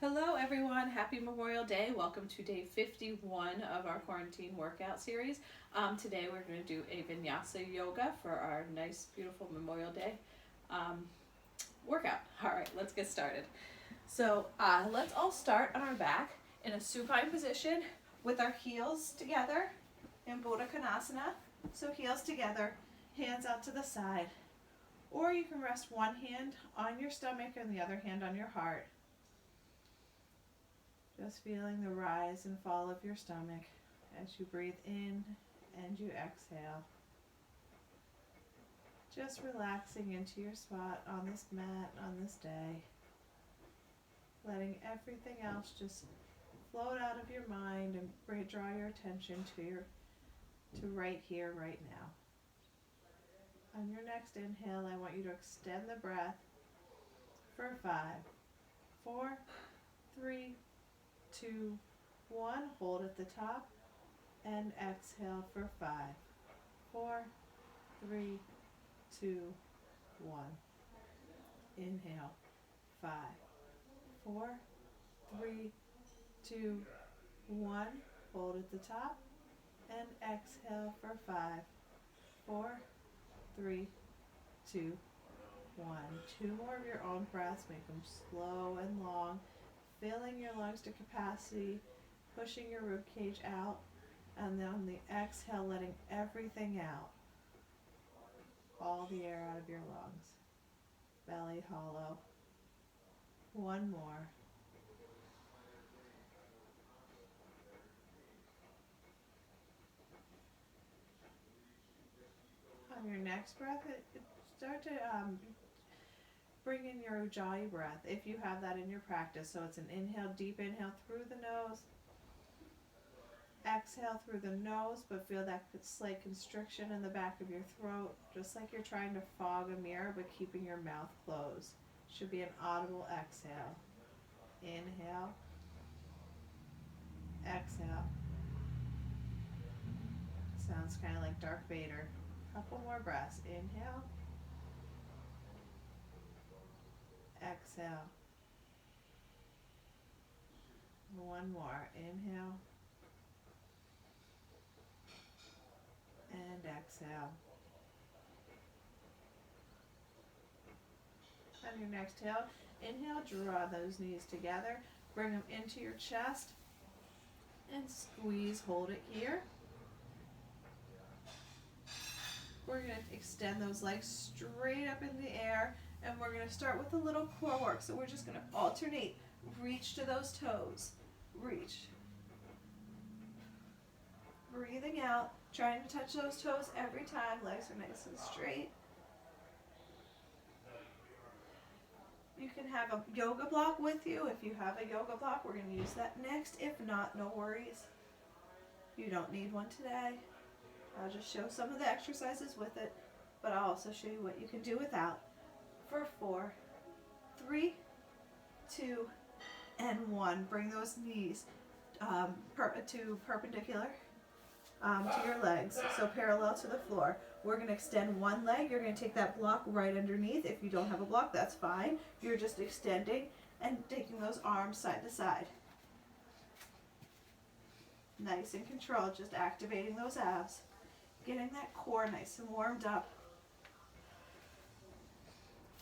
Hello everyone, happy Memorial Day. Welcome to day 51 of our quarantine workout series. Today we're going to do a Vinyasa yoga for our nice, beautiful Memorial Day workout. All right, let's get started. So let's all start on our back in a supine position with our heels together in Buddha Konasana. So heels together, hands out to the side. Or you can rest one hand on your stomach and the other hand on your heart. Just feeling the rise and fall of your stomach as you breathe in and you exhale. Just relaxing into your spot on this mat on this day. Letting everything else just float out of your mind and draw your attention to right here, right now. On your next inhale, I want you to extend the breath for 5, 4, 3, 2, 1. Hold at the top and exhale for 5, 4, 3, 2, 1. Inhale, 5, 4, 3, 2, 1. Hold at the top and exhale for 5, 4, 3, 2, 1. 2 more of your own breaths. Make them slow and long. Filling your lungs to capacity, pushing your rib cage out, and then on the exhale, letting everything out. All the air out of your lungs. Belly hollow. 1 more. On your next breath, start to bring in your Ujjayi breath if you have that in your practice. So it's an inhale, deep inhale through the nose. Exhale through the nose, but feel that slight constriction in the back of your throat, just like you're trying to fog a mirror, but keeping your mouth closed. Should be an audible exhale. Inhale. Exhale. Sounds kind of like Darth Vader. Couple more breaths. Inhale. Exhale. 1 more. Inhale. And exhale. On your next inhale, draw those knees together. Bring them into your chest. And squeeze, hold it here. We're going to extend those legs straight up in the air. And we're going to start with a little core work. So we're just going to alternate. Reach to those toes. Reach. Breathing out. Trying to touch those toes every time. Legs are nice and straight. You can have a yoga block with you. If you have a yoga block, we're going to use that next. If not, no worries. You don't need one today. I'll just show some of the exercises with it, but I'll also show you what you can do without. For 4, 3, 2, and 1. Bring those knees to perpendicular to your legs, so parallel to the floor. We're going to extend one leg. You're going to take that block right underneath. If you don't have a block, that's fine. You're just extending and taking those arms side to side. Nice and controlled, just activating those abs. Getting that core nice and warmed up.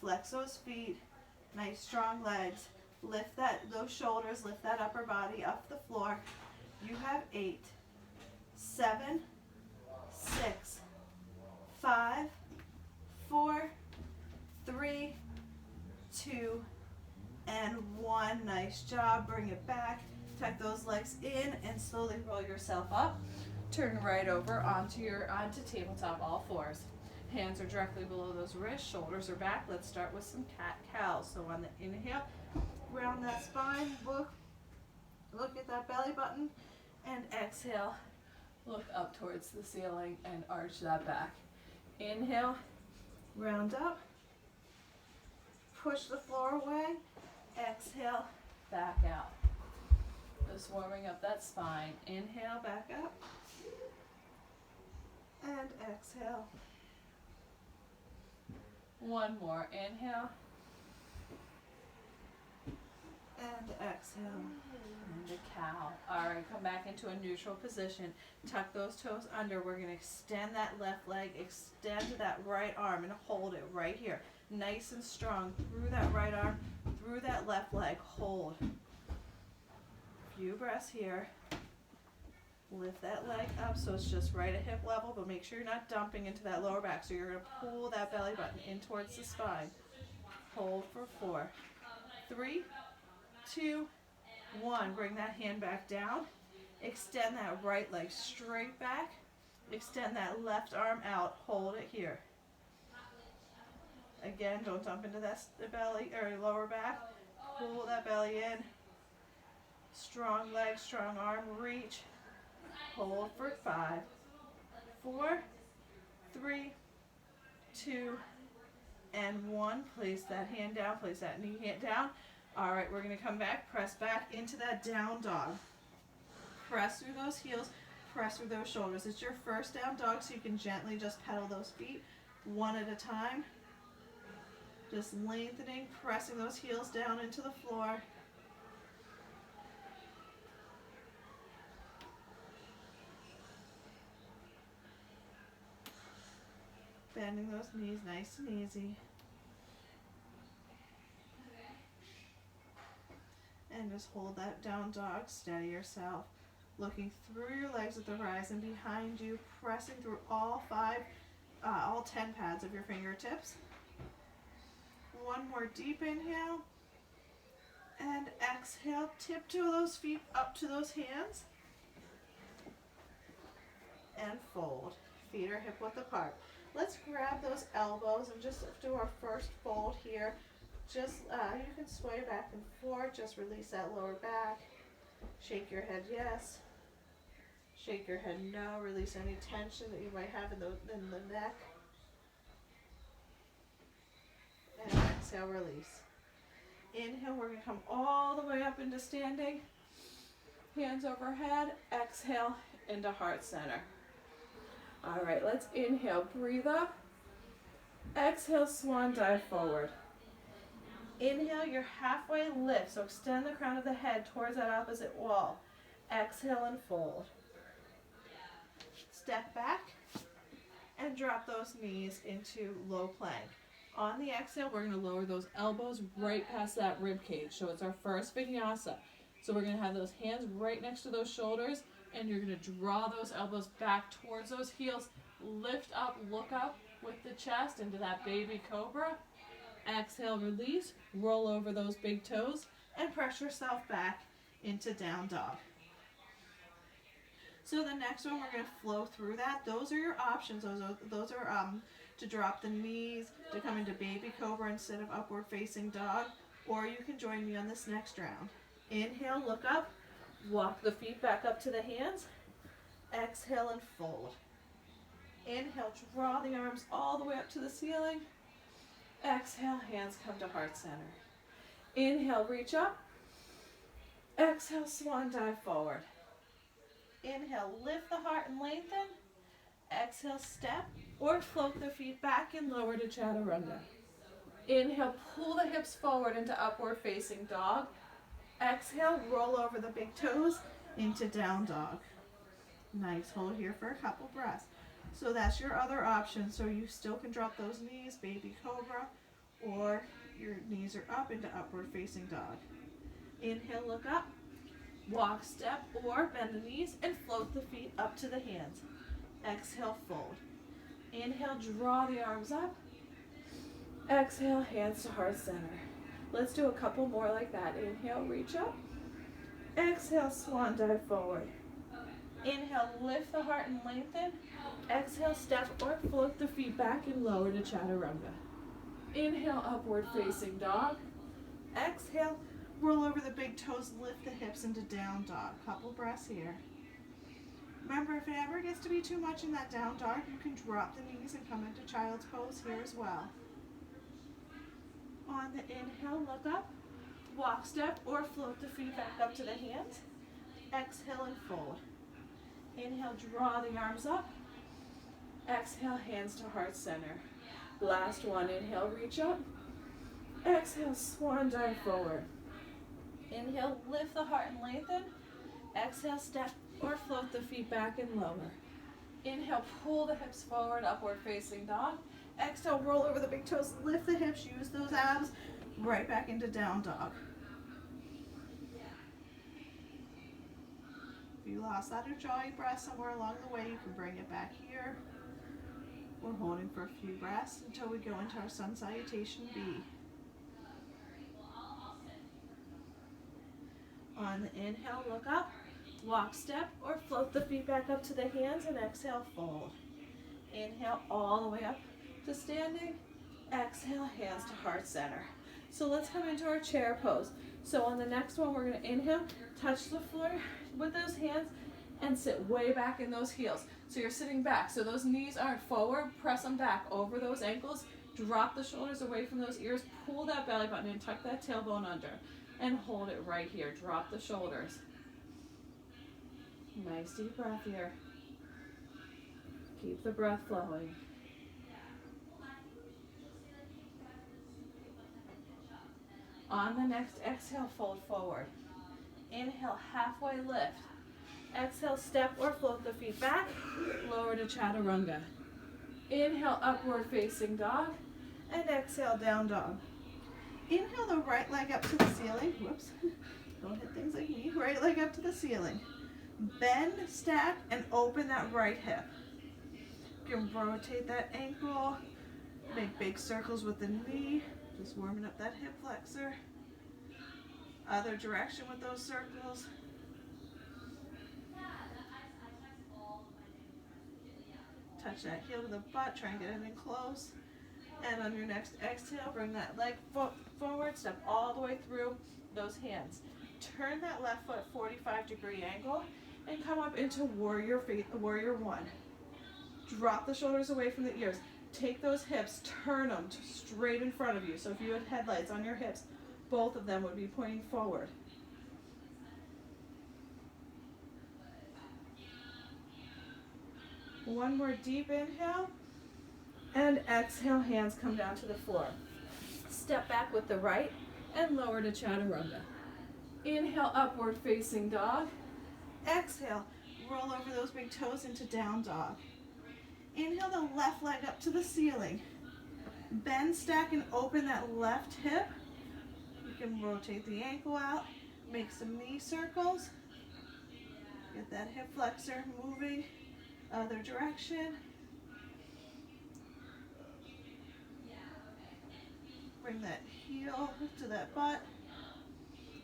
Flex those feet, nice strong legs. Lift those shoulders, lift that upper body off the floor. You have 8, 7, 6, 5, 4, 3, 2, and 1. Nice job. Bring it back. Tuck those legs in and slowly roll yourself up. Turn right over onto tabletop, all fours. Hands are directly below those wrists, shoulders are back. Let's start with some cat-cows. So on the inhale, round that spine, look at that belly button, and exhale, look up towards the ceiling and arch that back. Inhale, round up, push the floor away, exhale, back out. Just warming up that spine. Inhale, back up, and exhale. 1 more. Inhale. And exhale. exhale, and a cow. All right, come back into a neutral position. Tuck those toes under. We're going to extend that left leg, extend that right arm, and hold it right here. Nice and strong through that right arm, through that left leg. Hold. Few breaths here. Lift that leg up so it's just right at hip level, but make sure you're not dumping into that lower back. So you're going to pull that belly button in towards the spine. Hold for 4, 3, 2, 1. Bring that hand back down. Extend that right leg straight back. Extend that left arm out. Hold it here. Again, don't dump into that belly or lower back. Pull that belly in. Strong leg, strong arm. Reach. Hold for 5, 4, 3, 2, and 1. Place that hand down. Place that knee hand down. All right, we're going to come back. Press back into that down dog. Press through those heels. Press through those shoulders. It's your first down dog, so you can gently just pedal those feet one at a time. Just lengthening, pressing those heels down into the floor. Bending those knees nice and easy. And just hold that down dog. Steady yourself. Looking through your legs at the horizon behind you. Pressing through all 10 pads of your fingertips. One more deep inhale. And exhale. Tiptoe those feet up to those hands. And fold. Feet are hip width apart. Let's grab those elbows and just do our first fold here. Just, you can sway back and forth. Just release that lower back. Shake your head yes. Shake your head no. Release any tension that you might have in the neck. And exhale, release. Inhale, we're going to come all the way up into standing. Hands overhead. Exhale into heart center. All right, let's inhale, breathe up. Exhale, swan dive forward. Inhale, your halfway lift, so extend the crown of the head towards that opposite wall. Exhale and fold. Step back and drop those knees into low plank. On the exhale, we're going to lower those elbows right past that rib cage. So it's our first vinyasa. So we're going to have those hands right next to those shoulders, and you're going to draw those elbows back towards those heels. Lift up, look up with the chest into that baby cobra. Exhale, release, roll over those big toes, and press yourself back into down dog. So the next one, we're going to flow through that. Those are your options. Those are to drop the knees, to come into baby cobra instead of upward facing dog, or you can join me on this next round. Inhale, look up, walk the feet back up to the hands. Exhale and fold. Inhale, draw the arms all the way up to the ceiling. Exhale, hands come to heart center. Inhale, reach up. Exhale, swan dive forward. Inhale, lift the heart and lengthen. Exhale, step or float the feet back and lower to chaturanga. Inhale, pull the hips forward into upward facing dog. Exhale, roll over the big toes into down dog. Nice, hold here for a couple breaths. So that's your other option. So you still can drop those knees, baby cobra, or your knees are up into upward facing dog. Inhale, look up, walk, step, or bend the knees and float the feet up to the hands. Exhale, fold. Inhale, draw the arms up. Exhale, hands to heart center. Let's do a couple more like that. Inhale, reach up. Exhale, swan dive forward. Inhale, lift the heart and lengthen. Exhale, step or float the feet back and lower to chaturanga. Inhale, upward facing dog. Exhale, roll over the big toes, lift the hips into down dog. Couple breaths here. Remember, if it ever gets to be too much in that down dog, you can drop the knees and come into child's pose here as well. On the inhale, look up, walk, step, or float the feet back up to the hands. Exhale and fold. Inhale, draw the arms up. Exhale, hands to heart center. Last one, inhale, reach up. Exhale, swan dive forward. Inhale, lift the heart and lengthen. Exhale, step or float the feet back and lower. Inhale, pull the hips forward, upward facing dog. Exhale, roll over the big toes, lift the hips, use those abs, right back into down dog. If you lost that or jaw breath somewhere along the way, you can bring it back here. We're holding for a few breaths until we go into our sun salutation B. On the inhale, look up, walk, step, or float the feet back up to the hands, and exhale, fold. Inhale all the way up to standing. Exhale, hands to heart center. So let's come into our chair pose. So on the next one, we're going to inhale, touch the floor with those hands, and sit way back in those heels. So you're sitting back. So those knees aren't forward. Press them back over those ankles. Drop the shoulders away from those ears. Pull that belly button and tuck that tailbone under. And hold it right here. Drop the shoulders. Nice deep breath here. Keep the breath flowing. On the next exhale, fold forward. Inhale, halfway lift. Exhale, step or float the feet back. Lower to chaturanga. Inhale, upward facing dog. And exhale, down dog. Inhale the right leg up to the ceiling. Whoops. Don't hit things like me. Right leg up to the ceiling. Bend, stack, and open that right hip. You can rotate that ankle. Make big circles with the knee. Just warming up that hip flexor. Other direction with those circles. Touch that heel to the butt. Try and get it in close. And on your next exhale, bring that leg forward. Step all the way through those hands. Turn that left foot 45-degree angle and come up into warrior one. Drop the shoulders away from the ears. Take those hips, turn them straight in front of you. So if you had headlights on your hips, both of them would be pointing forward. One more deep inhale. And exhale, hands come down to the floor. Step back with the right and lower to chaturanga. Inhale, upward facing dog. Exhale, roll over those big toes into down dog. Inhale the left leg up to the ceiling. Bend, stack, and open that left hip. You can rotate the ankle out, make some knee circles. Get that hip flexor moving other direction. Bring that heel to that butt.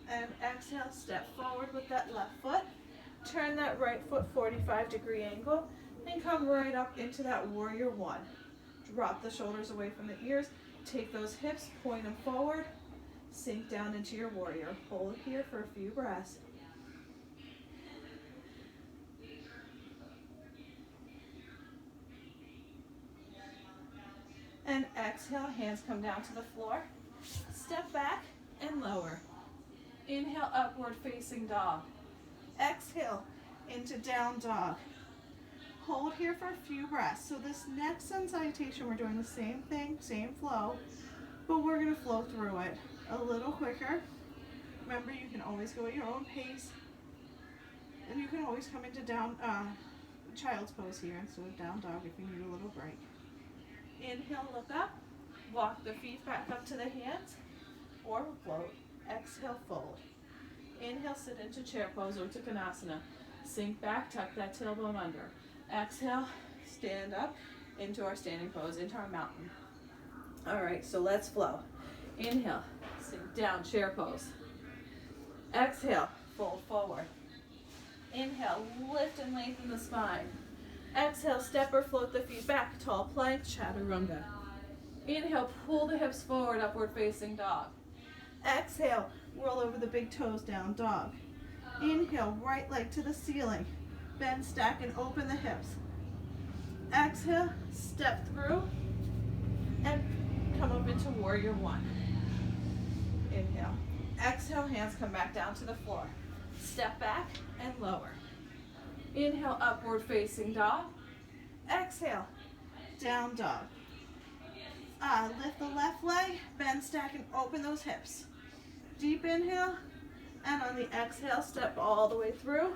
And exhale, step forward with that left foot. Turn that right foot 45-degree angle and come right up into that warrior one. Drop the shoulders away from the ears. Take those hips, point them forward. Sink down into your warrior. Hold here for a few breaths. And exhale, hands come down to the floor. Step back and lower. Inhale, upward facing dog. Exhale into down dog. Hold here for a few breaths. So this next sun salutation, we're doing the same thing, same flow, but we're going to flow through it a little quicker. Remember, you can always go at your own pace, and you can always come into down child's pose here instead of down dog if you need a little break. Inhale, look up. Walk the feet back up to the hands or float. Exhale, fold. Inhale, sit into chair pose or Uttanasana. Sink back, tuck that tailbone under. Exhale, stand up into our standing pose, into our mountain. All right, so let's flow. Inhale, sink down, chair pose. Exhale, fold forward. Inhale, lift and lengthen the spine. Exhale, step or float the feet back, tall plank, chaturanga. Inhale, pull the hips forward, upward facing dog. Exhale, roll over the big toes, down dog. Inhale, right leg to the ceiling. Bend, stack, and open the hips. Exhale, step through, and come up into warrior one. Inhale. Exhale, hands come back down to the floor. Step back and lower. Inhale, upward facing dog. Exhale, down dog. Lift the left leg, bend, stack, and open those hips. Deep inhale. And on the exhale, step all the way through.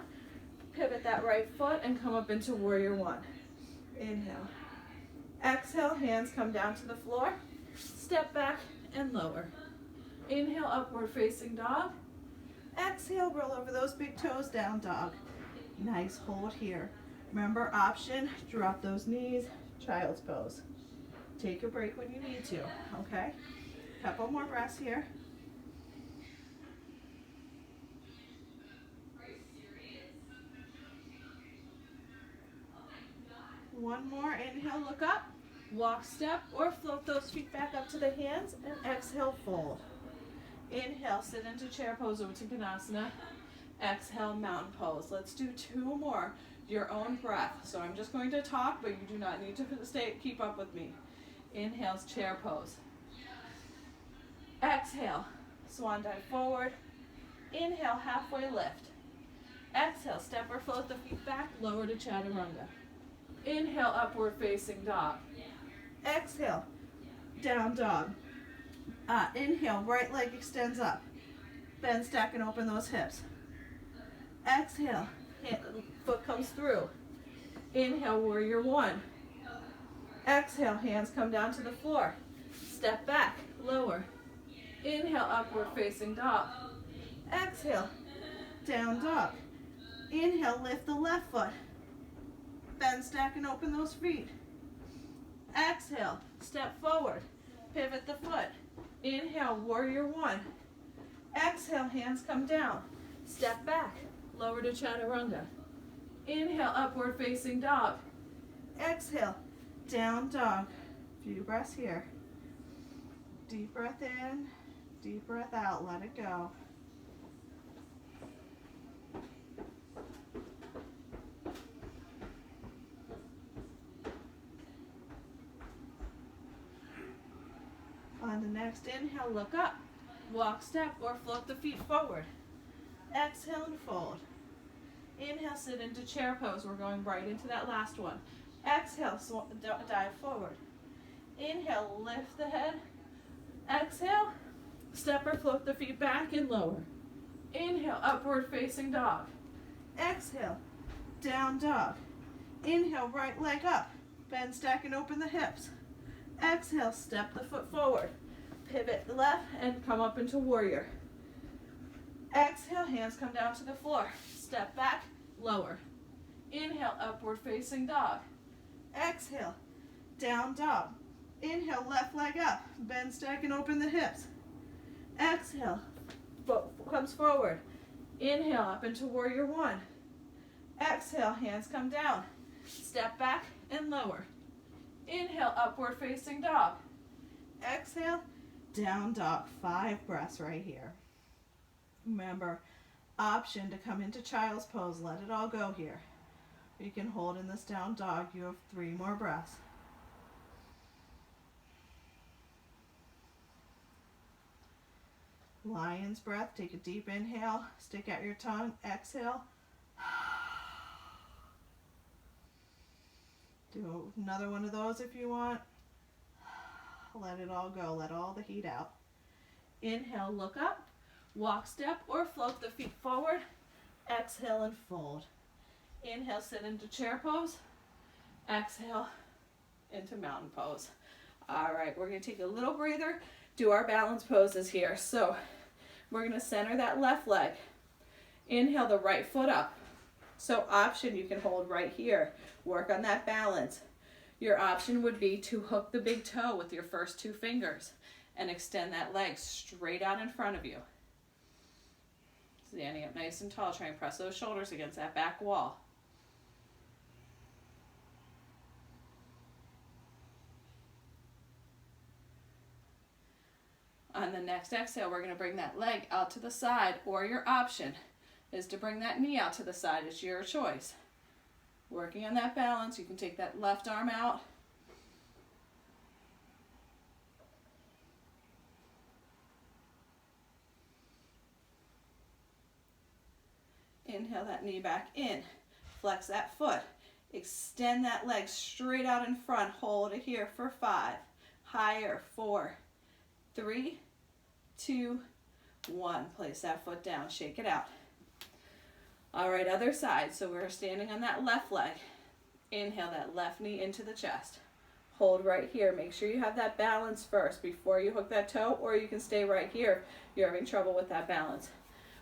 Pivot that right foot and come up into warrior one. Inhale. Exhale, hands come down to the floor. Step back and lower. Inhale, upward facing dog. Exhale, roll over those big toes, down dog. Nice hold here. Remember, option, drop those knees, child's pose. Take a break when you need to, okay? Couple more breaths here. One more, inhale, look up. Walk, step, or float those feet back up to the hands, and exhale, fold. Inhale, sit into chair pose over to Vinyasa. Exhale, mountain pose. Let's do two more, your own breath. So I'm just going to talk, but you do not need to keep up with me. Inhale's chair pose. Exhale, swan dive forward. Inhale, halfway lift. Exhale, step or float the feet back, lower to chaturanga. Inhale, upward facing dog. Exhale, down dog. Inhale, right leg extends up. Bend, stack, and open those hips. Exhale, foot comes through. Inhale, warrior one. Exhale, hands come down to the floor. Step back, lower. Inhale, upward facing dog. Exhale, down dog. Inhale, lift the left foot. Bend, stack, and open those feet. Exhale, step forward. Pivot the foot. Inhale, warrior one. Exhale, hands come down. Step back, lower to chaturanga. Inhale, upward facing dog. Exhale, down dog. Few breaths here. Deep breath in, deep breath out, let it go. On the next inhale, look up. Walk, step, or float the feet forward. Exhale and fold. Inhale, sit into chair pose. We're going right into that last one. Exhale, dive forward. Inhale, lift the head. Exhale, step or float the feet back and lower. Inhale, upward facing dog. Exhale, down dog. Inhale, right leg up. Bend, stack, and open the hips. Exhale, step the foot forward. Pivot left and come up into warrior. Exhale, hands come down to the floor. Step back, lower. Inhale, upward facing dog. Exhale, down dog. Inhale, left leg up. Bend, stack, and open the hips. Exhale, foot comes forward. Inhale, up into warrior one. Exhale, hands come down. Step back and lower. Inhale, upward facing dog. Exhale, down dog. 5 breaths right here. Remember, option to come into child's pose. Let it all go here. You can hold in this down dog. You have 3 more breaths. Lion's breath. Take a deep inhale. Stick out your tongue. Exhale. Do another one of those if you want. Let it all go. Let all the heat out. Inhale, look up. Walk, step, or float the feet forward. Exhale and fold. Inhale, sit into chair pose. Exhale, into mountain pose. All right, we're going to take a little breather, do our balance poses here. So we're going to center that left leg. Inhale the right foot up. So option, you can hold right here. Work on that balance. Your option would be to hook the big toe with your first 2 fingers and extend that leg straight out in front of you. Standing up nice and tall, try and press those shoulders against that back wall. On the next exhale, we're going to bring that leg out to the side, or your option is to bring that knee out to the side. It's your choice. Working on that balance, you can take that left arm out. Inhale that knee back in. Flex that foot. Extend that leg straight out in front. Hold it here for 5. Higher. 4, 3, 2, 1. Place that foot down, shake it out. All right, other side. So we're standing on that left leg. Inhale that left knee into the chest. Hold right here. Make sure you have that balance first before you hook that toe, or you can stay right here. You're having trouble with that balance.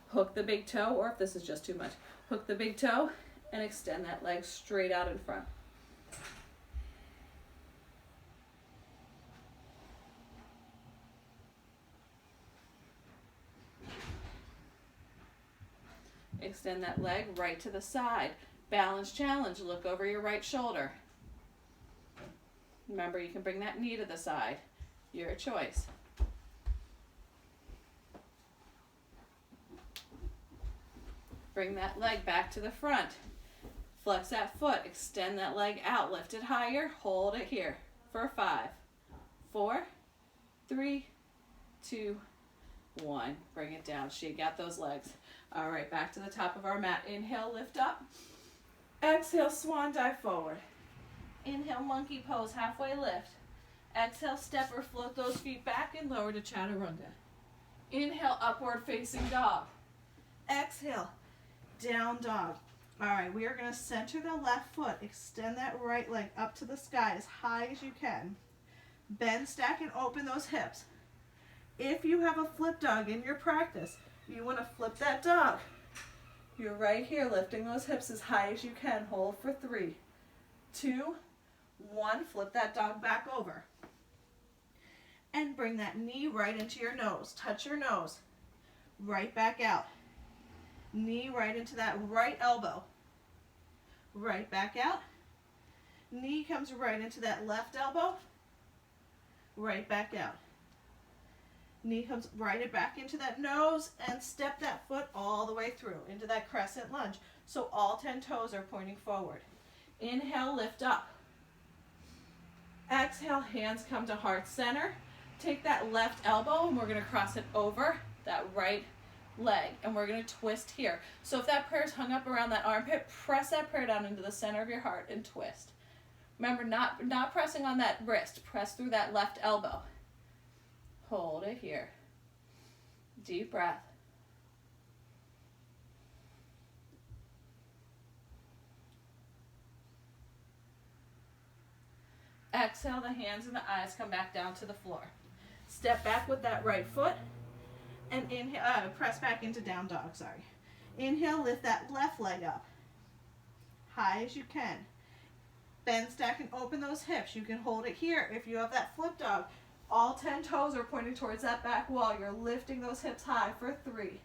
Hook the big toe, or if this is just too much, hook the big toe and extend that leg straight out in front. Extend that leg right to the side. Balance challenge. Look over your right shoulder. Remember, you can bring that knee to the side. Your choice. Bring that leg back to the front. Flex that foot. Extend that leg out. Lift it higher. Hold it here for 5, 4, 3, 2, 1. Bring it down. Shake out those legs. All right, back to the top of our mat. Inhale, lift up. Exhale, swan dive forward. Inhale, monkey pose, halfway lift. Exhale, step or float those feet back and lower to chaturanga. Inhale, upward facing dog. Exhale, down dog. All right, we are going to center the left foot. Extend that right leg up to the sky as high as you can. Bend, stack, and open those hips. If you have a flip dog in your practice, you want to flip that dog. You're right here lifting those hips as high as you can. Hold for 3, 2, 1. Flip that dog back over. And bring that knee right into your nose. Touch your nose. Right back out. Knee right into that right elbow. Right back out. Knee comes right into that left elbow. Right back out. Knee comes right back into that nose and step that foot all the way through into that crescent lunge. So all 10 toes are pointing forward. Inhale, lift up. Exhale, hands come to heart center. Take that left elbow and we're going to cross it over that right leg. And we're going to twist here. So if that prayer is hung up around that armpit, press that prayer down into the center of your heart and twist. Remember, not pressing on that wrist. Press through that left elbow. Hold it here. Deep breath. Exhale, the hands and the eyes come back down to the floor. Step back with that right foot and inhale, press back into down dog, sorry. Inhale, lift that left leg up. High as you can. Bend, stack, and open those hips. You can hold it here if you have that flip dog. All 10 toes are pointing towards that back wall. You're lifting those hips high for 3,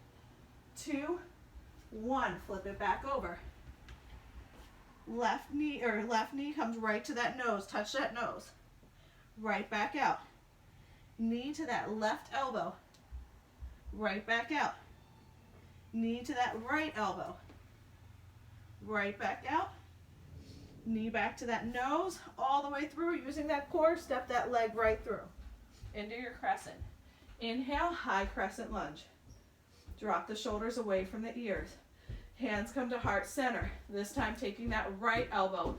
2, 1. Flip it back over. Left knee comes right to that nose. Touch that nose. Right back out. Knee to that left elbow. Right back out. Knee to that right elbow. Right back out. Knee back to that nose. All the way through. Using that core, step that leg right through. Into your crescent. Inhale, high crescent lunge. Drop the shoulders away from the ears. Hands come to heart center. This time taking that right elbow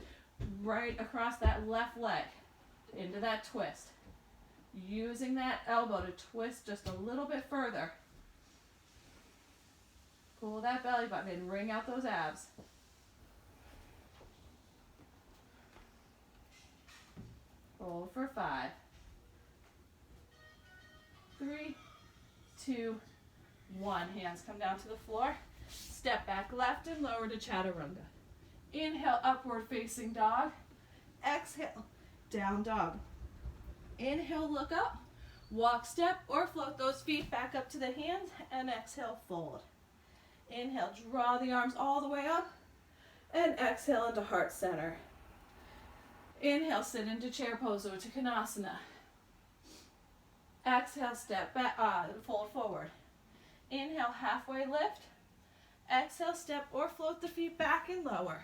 right across that left leg into that twist. Using that elbow to twist just a little bit further. Pull that belly button in, wring out those abs. Hold for 5, 3, 2, 1. Hands come down to the floor. Step back left and lower to chaturanga. Inhale, upward facing dog. Exhale, down dog. Inhale, look up. Walk, step, or float those feet back up to the hands. And exhale, fold. Inhale, draw the arms all the way up. And exhale into heart center. Inhale, sit into chair pose or Uttanasana. Exhale, step back, fold forward. Inhale, halfway lift. Exhale, step or float the feet back and lower.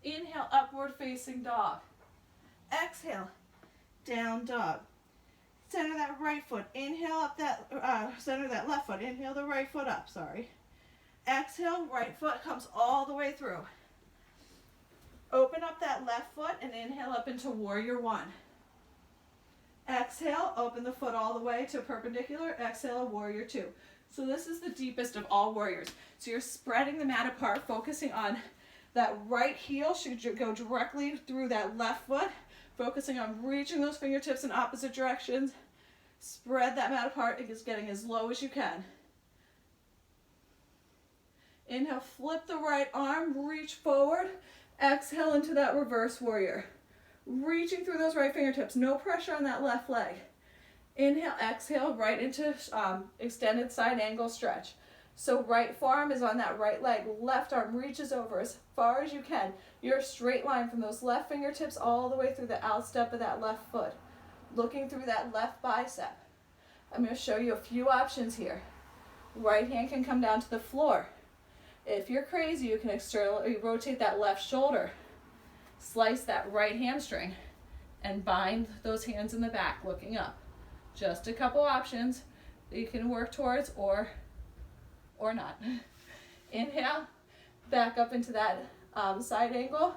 Inhale, upward facing dog. Exhale, down dog. Center that right foot. Inhale up that, center that left foot. Inhale the right foot up, sorry. Exhale, right foot comes all the way through. Open up that left foot and inhale up into warrior 1. Exhale, open the foot all the way to perpendicular. Exhale, warrior 2. So this is the deepest of all warriors. So you're spreading the mat apart, focusing on that right heel should go directly through that left foot, focusing on reaching those fingertips in opposite directions. Spread that mat apart. It is getting as low as you can. Inhale, flip the right arm, reach forward. Exhale into that reverse warrior. Reaching through those right fingertips, no pressure on that left leg. Inhale, exhale, right into extended side angle stretch. So right forearm is on that right leg, left arm reaches over as far as you can. You're a straight line from those left fingertips all the way through the outstep of that left foot. Looking through that left bicep. I'm going to show you a few options here. Right hand can come down to the floor. If you're crazy, you can externally rotate that left shoulder. Slice that right hamstring and bind those hands in the back, looking up. Just a couple options that you can work towards or not. Inhale, back up into that side angle,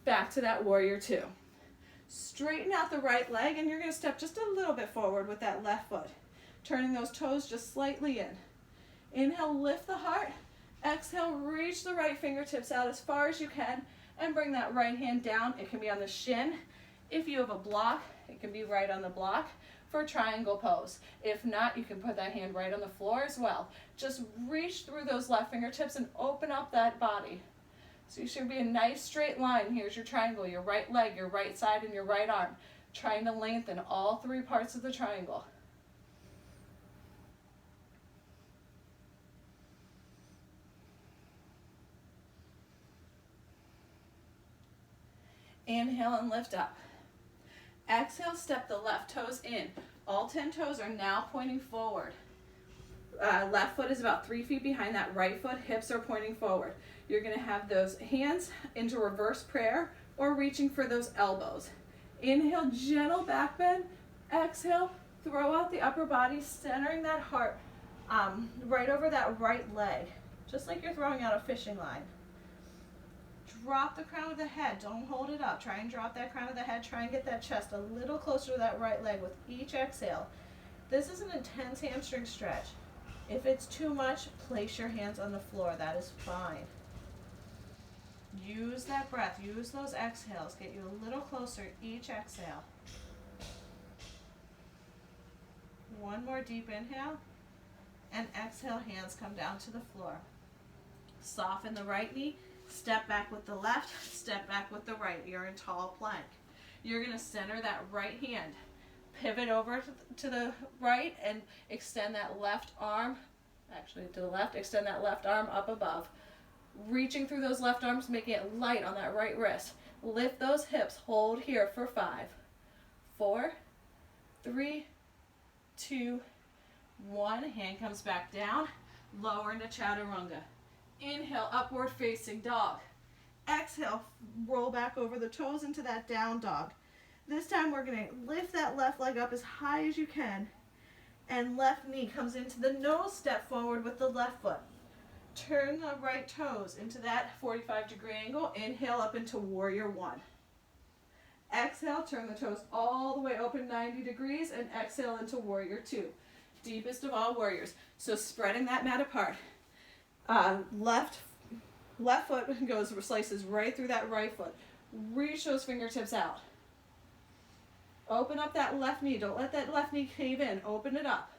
back to that warrior two. Straighten out the right leg and you're going to step just a little bit forward with that left foot, turning those toes just slightly in. Inhale, lift the heart. Exhale, reach the right fingertips out as far as you can and bring that right hand down. It can be on the shin. If you have a block, it can be right on the block for triangle pose. If not, you can put that hand right on the floor as well. Just reach through those left fingertips and open up that body. So you should be a nice straight line. Here's your triangle, your right leg, your right side, and your right arm. Trying to lengthen all three parts of the triangle. Inhale and lift up. Exhale, step the left toes in. All 10 toes are now pointing forward. Left foot is about 3 feet behind that right foot. Hips are pointing forward. You're going to have those hands into reverse prayer or reaching for those elbows. Inhale, gentle back bend. Exhale, throw out the upper body, centering that heart right over that right leg, just like you're throwing out a fishing line. Drop the crown of the head. Don't hold it up. Try and drop that crown of the head. Try and get that chest a little closer to that right leg with each exhale. This is an intense hamstring stretch. If it's too much, place your hands on the floor. That is fine. Use that breath. Use those exhales. Get you a little closer each exhale. One more deep inhale. And exhale, hands come down to the floor. Soften the right knee. Step back with the left, step back with the right. You're in tall plank. You're going to center that right hand. Pivot over to the right and extend that left arm, actually to the left, extend that left arm up above. Reaching through those left arms, making it light on that right wrist. Lift those hips, hold here for 5, 4, 3, 2, 1. Hand comes back down, lower into chaturanga. Inhale, upward facing dog. Exhale, roll back over the toes into that down dog. This time we're going to lift that left leg up as high as you can. And left knee comes into the nose, step forward with the left foot. Turn the right toes into that 45-degree angle. Inhale up into warrior one. Exhale, turn the toes all the way open 90 degrees and exhale into warrior two. Deepest of all warriors. So spreading that mat apart. Left foot slices right through that right foot. Reach those fingertips out. Open up that left knee. Don't let that left knee cave in. Open it up.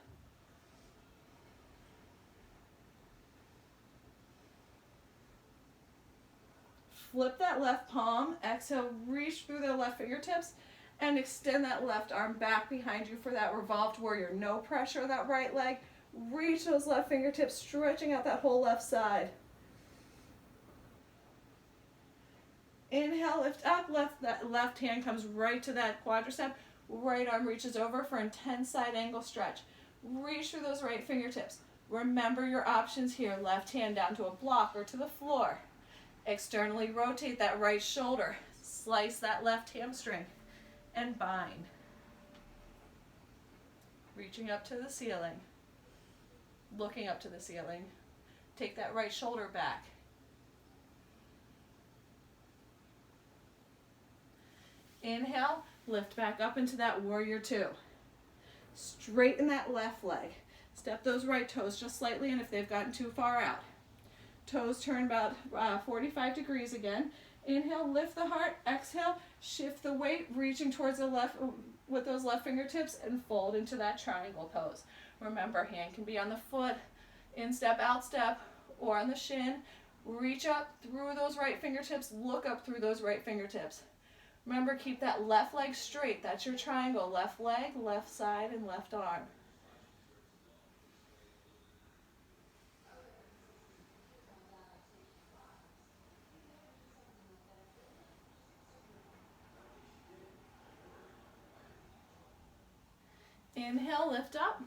Flip that left palm. Exhale, reach through the left fingertips and extend that left arm back behind you for that revolved warrior. No pressure on that right leg. Reach those left fingertips, stretching out that whole left side. Inhale, lift up, that left hand comes right to that quadricep. Right arm reaches over for intense side angle stretch. Reach through those right fingertips. Remember your options here. Left hand down to a block or to the floor. Externally rotate that right shoulder. Slice that left hamstring and bind. Reaching up to the ceiling. Looking up to the ceiling. Take that right shoulder back. Inhale, lift back up into that warrior two. Straighten that left leg. Step those right toes just slightly, and if they've gotten too far out, toes turn about 45 degrees again. Inhale, lift the heart. Exhale, shift the weight, reaching towards the left with those left fingertips and fold into that triangle pose. Remember, hand can be on the foot, instep, outstep, or on the shin. Reach up through those right fingertips, look up through those right fingertips. Remember, keep that left leg straight. That's your triangle. Left leg, left side, and left arm. Inhale, lift up.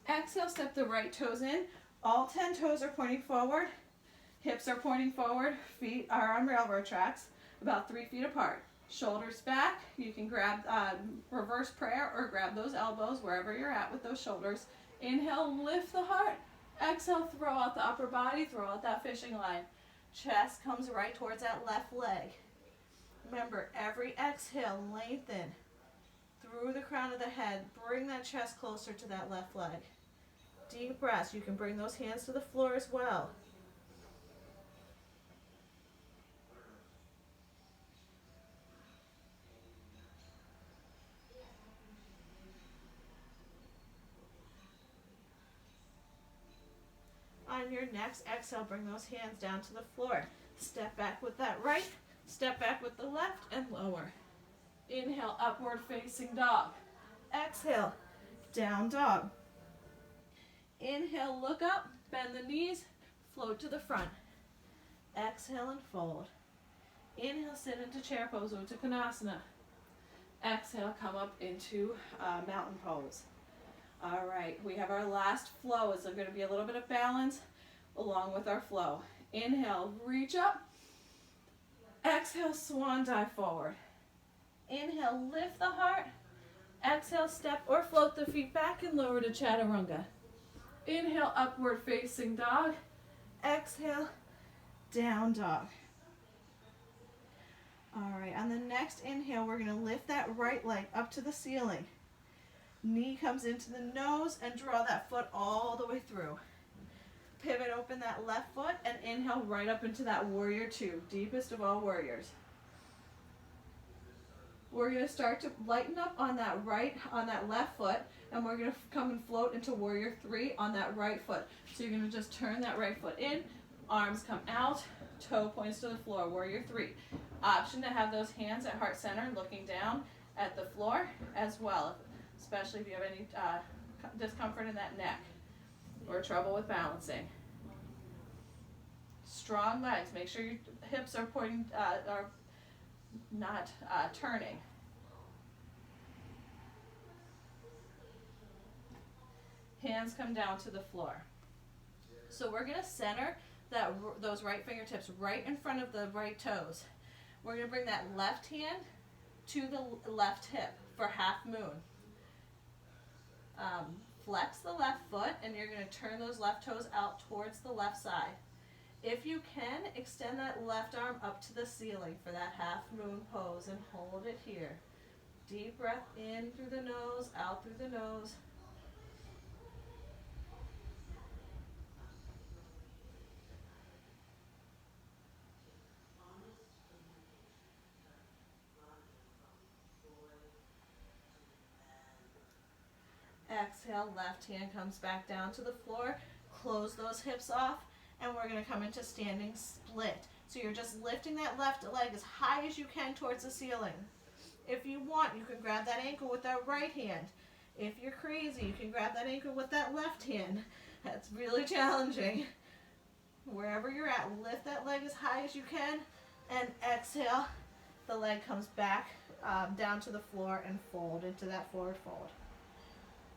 Exhale, step the right toes in. All 10 toes are pointing forward. Hips are pointing forward. Feet are on railroad tracks, about 3 feet apart. Shoulders back. You can grab reverse prayer or grab those elbows wherever you're at with those shoulders. Inhale, lift the heart. Exhale, throw out the upper body, throw out that fishing line. Chest comes right towards that left leg. Remember, every exhale, lengthen through the crown of the head. Bring that chest closer to that left leg. Deep breaths. You can bring those hands to the floor as well. On your next exhale, bring those hands down to the floor. Step back with that right, step back with the left, and lower. Inhale, upward facing dog. Exhale, down dog. Inhale, look up, bend the knees, float to the front. Exhale and fold. Inhale, sit into chair pose, Uttanasana Konasana. Exhale, come up into mountain pose. All right, we have our last flow. It's going to be a little bit of balance along with our flow. Inhale, reach up. Exhale, swan dive forward. Inhale, lift the heart. Exhale, step or float the feet back and lower to chaturanga. Inhale, upward facing dog. Exhale, down dog. All right, on the next inhale, we're going to lift that right leg up to the ceiling. Knee comes into the nose and draw that foot all the way through. Pivot open that left foot and inhale right up into that warrior two, deepest of all warriors. We're going to start to lighten up on that left foot, and we're going to come and float into warrior three on that right foot. So you're going to just turn that right foot in, arms come out, toe points to the floor, warrior three. Option to have those hands at heart center looking down at the floor as well, especially if you have any discomfort in that neck or trouble with balancing. Strong legs. Make sure your hips are pointing, are not turning. Hands come down to the floor. So we're going to center those right fingertips right in front of the right toes. We're going to bring that left hand to the left hip for half moon. Flex the left foot, and you're going to turn those left toes out towards the left side. If you can, extend that left arm up to the ceiling for that half moon pose and hold it here. Deep breath in through the nose, out through the nose. Exhale, left hand comes back down to the floor. Close those hips off, and we're going to come into standing split. So you're just lifting that left leg as high as you can towards the ceiling. If you want, you can grab that ankle with that right hand. If you're crazy, you can grab that ankle with that left hand. That's really challenging. Wherever you're at, lift that leg as high as you can, and exhale. The leg comes back down to the floor and fold into that forward fold.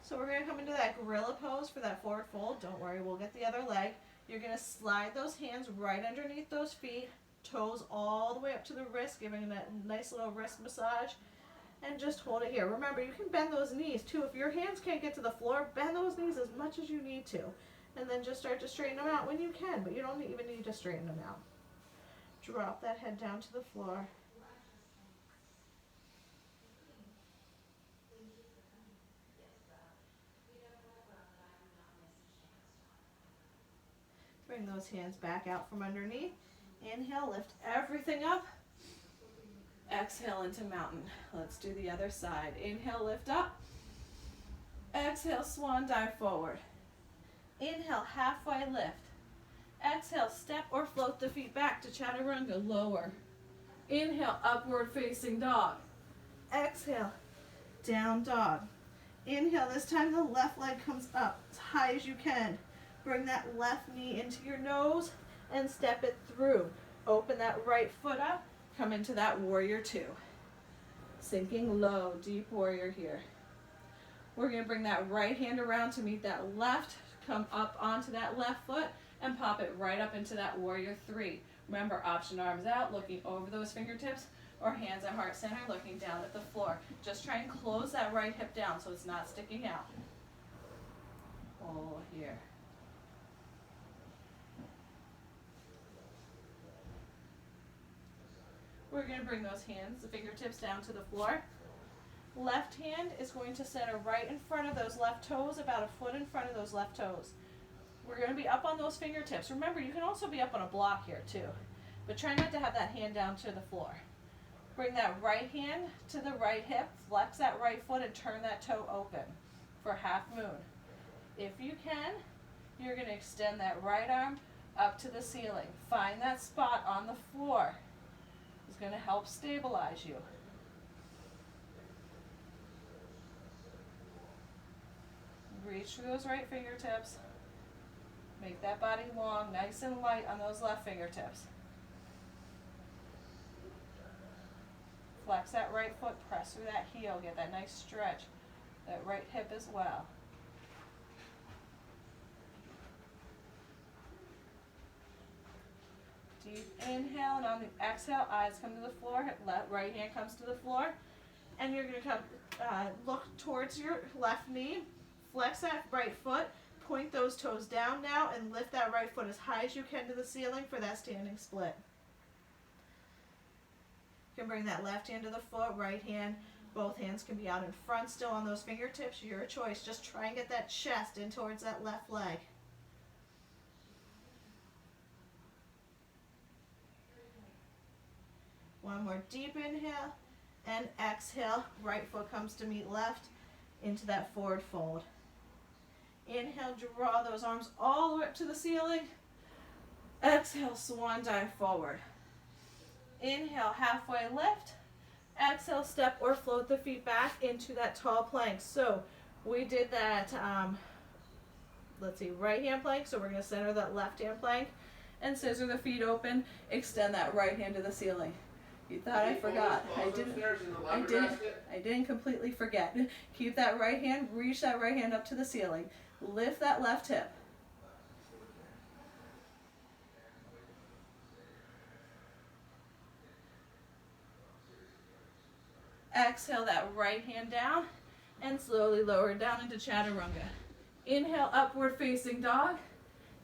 So we're going to come into that gorilla pose for that forward fold. Don't worry, we'll get the other leg. You're going to slide those hands right underneath those feet, toes all the way up to the wrist, giving that nice little wrist massage, and just hold it here. Remember, you can bend those knees too. If your hands can't get to the floor, bend those knees as much as you need to, and then just start to straighten them out when you can, but you don't even need to straighten them out. Drop that head down to the floor. Bring those hands back out from underneath. Inhale, lift everything up. Exhale into mountain. Let's do the other side. Inhale, lift up. Exhale, swan dive forward. Inhale, halfway lift. Exhale, step or float the feet back to chaturanga, lower. Inhale, upward facing dog. Exhale, down dog. Inhale, this time the left leg comes up as high as you can. Bring that left knee into your nose and step it through. Open that right foot up, come into that warrior two. Sinking low, deep warrior here. We're gonna bring that right hand around to meet that left, come up onto that left foot and pop it right up into that warrior three. Remember, option arms out, looking over those fingertips, or hands at heart center, looking down at the floor. Just try and close that right hip down so it's not sticking out. Pull here. We're going to bring those hands, the fingertips down to the floor. Left hand is going to center right in front of those left toes, about a foot in front of those left toes. We're going to be up on those fingertips. Remember, you can also be up on a block here too, but try not to have that hand down to the floor. Bring that right hand to the right hip, flex that right foot and turn that toe open for half moon. If you can, you're going to extend that right arm up to the ceiling. Find that spot on the floor. It's going to help stabilize you. Reach for those right fingertips. Make that body long, nice and light on those left fingertips. Flex that right foot, press through that heel, get that nice stretch. That right hip as well. Deep inhale, and on the exhale, eyes come to the floor, right hand comes to the floor, and you're going to come look towards your left knee, flex that right foot, point those toes down now, and lift that right foot as high as you can to the ceiling for that standing split. You can bring that left hand to the foot, right hand, both hands can be out in front still on those fingertips, your choice. Just try and get that chest in towards that left leg. One more deep inhale and exhale. Right foot comes to meet left into that forward fold. Inhale, draw those arms all the way up to the ceiling. Exhale, swan dive forward. Inhale, halfway lift. Exhale, step or float the feet back into that tall plank. So we did that, right hand plank. So we're going to center that left hand plank and scissor the feet open. Extend that right hand to the ceiling. You thought I forgot. I didn't completely forget. Keep that right hand, reach that right hand up to the ceiling. Lift that left hip. Exhale that right hand down and slowly lower it down into chaturanga. Inhale, upward facing dog.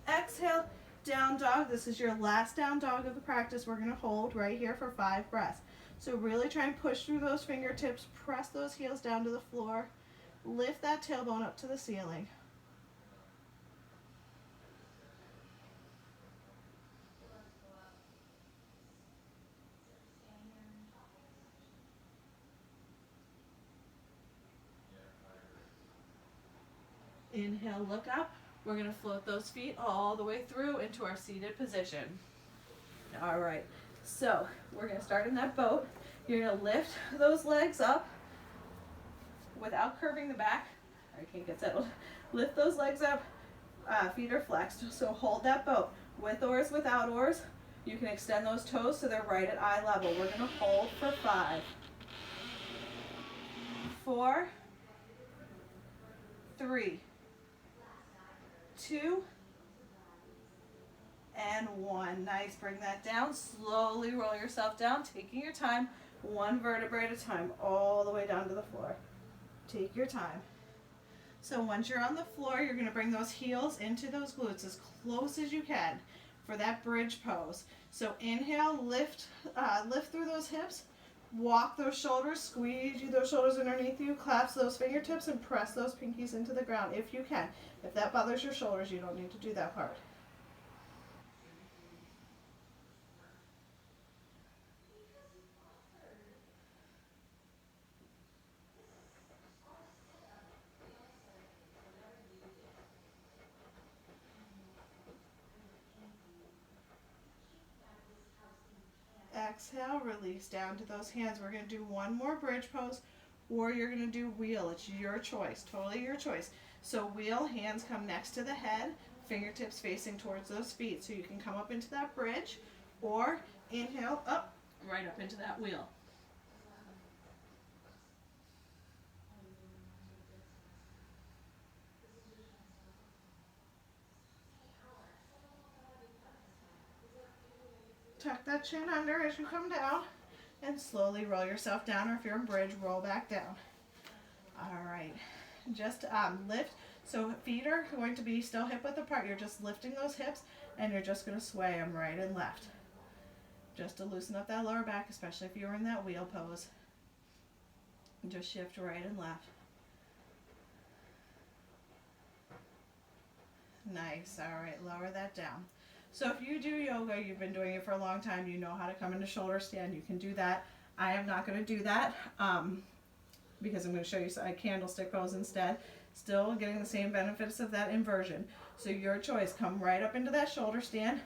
Exhale, down dog. This is your last down dog of the practice. We're going to hold right here for 5 breaths. So really try and push through those fingertips, press those heels down to the floor, lift that tailbone up to the ceiling. Inhale, look up. We're going to float those feet all the way through into our seated position. All right, so we're going to start in that boat. You're going to lift those legs up without curving the back. I can't get settled. Lift those legs up. Feet are flexed. So hold that boat. With oars, without oars, you can extend those toes so they're right at eye level. We're going to hold for 5, 4, 3, 2, and 1. Nice. Bring that down. Slowly roll yourself down, taking your time, 1 vertebrae at a time, all the way down to the floor. Take your time. So once you're on the floor, you're going to bring those heels into those glutes as close as you can for that bridge pose. So inhale, lift through those hips, walk those shoulders, squeeze those shoulders underneath you, clasp those fingertips, and press those pinkies into the ground if you can. If that bothers your shoulders, you don't need to do that part. exhale, release down to those hands. We're going to do one more bridge pose, or you're going to do wheel. It's your choice, totally your choice. So wheel, hands come next to the head, fingertips facing towards those feet. So you can come up into that bridge, or inhale up, right up into that wheel. Tuck that chin under as you come down, and slowly roll yourself down, or if you're in bridge, roll back down. All right, just lift. So feet are going to be still hip width apart. You're just lifting those hips, and you're just going to sway them right and left, just to loosen up that lower back, especially if you're in that wheel pose. Just shift right and left. Nice. All right, lower that down. So if you do yoga, you've been doing it for a long time, you know how to come into shoulder stand, you can do that. I am not going to do that because I'm going to show you a candlestick pose instead. Still getting the same benefits of that inversion. So your choice, come right up into that shoulder stand,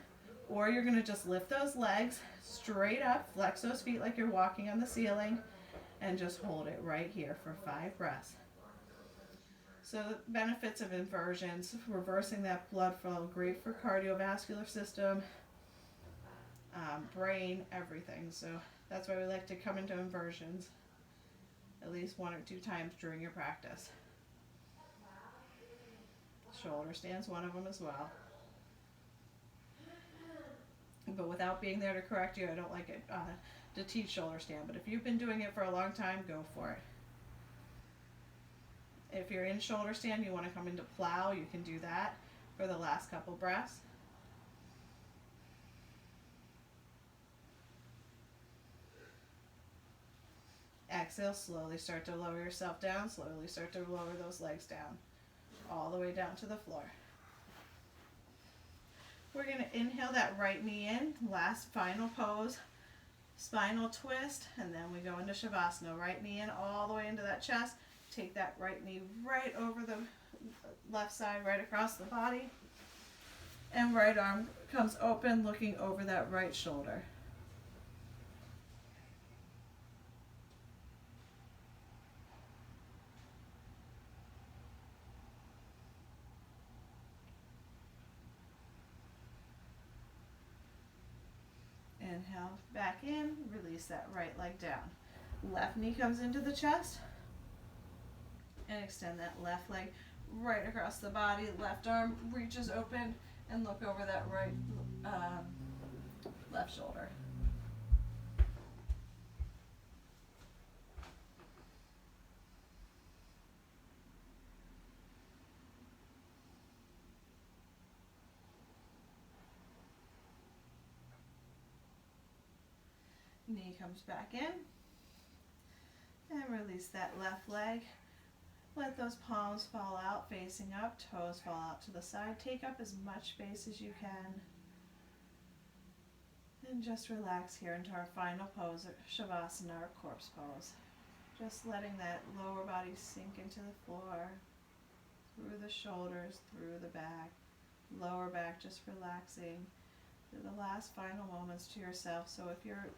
or you're going to just lift those legs straight up, flex those feet like you're walking on the ceiling, and just hold it right here for 5 breaths. So the benefits of inversions, reversing that blood flow, great for cardiovascular system, brain, everything. So that's why we like to come into inversions at least 1 or 2 times during your practice. Shoulder stands, one of them as well. But without being there to correct you, I don't like it to teach shoulder stand. But if you've been doing it for a long time, go for it. If you're in shoulder stand, you want to come into plow, you can do that for the last couple breaths. Exhale, slowly start to lower yourself down, slowly start to lower those legs down, all the way down to the floor. We're going to inhale that right knee in, last final pose, spinal twist, and then we go into Shavasana. Right knee in all the way into that chest. Take that right knee right over the left side, right across the body. And right arm comes open, looking over that right shoulder. Inhale, back in, release that right leg down. Left knee comes into the chest. And extend that left leg right across the body. Left arm reaches open and look over that right left shoulder. Knee comes back in. And release that left leg. Let those palms fall out, facing up, toes fall out to the side. Take up as much space as you can. And just relax here into our final pose, Shavasana, or corpse pose. Just letting that lower body sink into the floor, through the shoulders, through the back, lower back, just relaxing. Through the last final moments to yourself. So if you're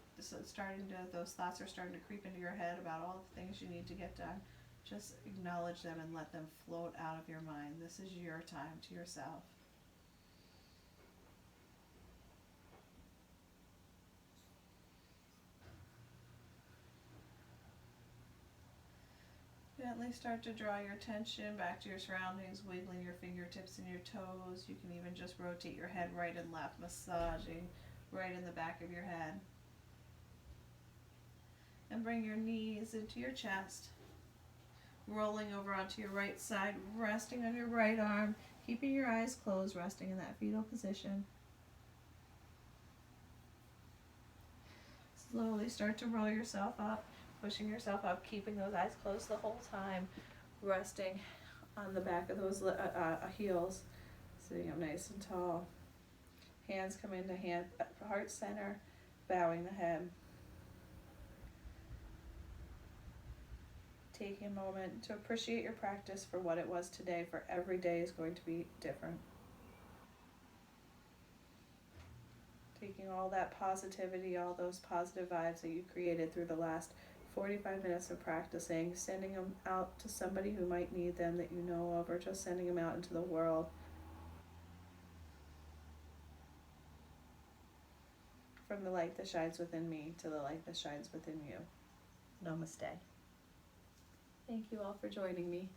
those thoughts are starting to creep into your head about all the things you need to get done, just acknowledge them and let them float out of your mind. This is your time to yourself. Gently start to draw your attention back to your surroundings, wiggling your fingertips and your toes. You can even just rotate your head right and left, massaging right in the back of your head. And bring your knees into your chest, rolling over onto your right side, resting on your right arm, keeping your eyes closed, resting in that fetal position. Slowly start to roll yourself up, pushing yourself up, keeping those eyes closed the whole time, resting on the back of those heels, sitting up nice and tall. Hands come into heart center, bowing the head. Taking a moment to appreciate your practice for what it was today, for every day is going to be different. taking all that positivity, all those positive vibes that you created through the last 45 minutes of practicing, sending them out to somebody who might need them that you know of, or just sending them out into the world. From the light that shines within me to the light that shines within you. Namaste. Thank you all for joining me.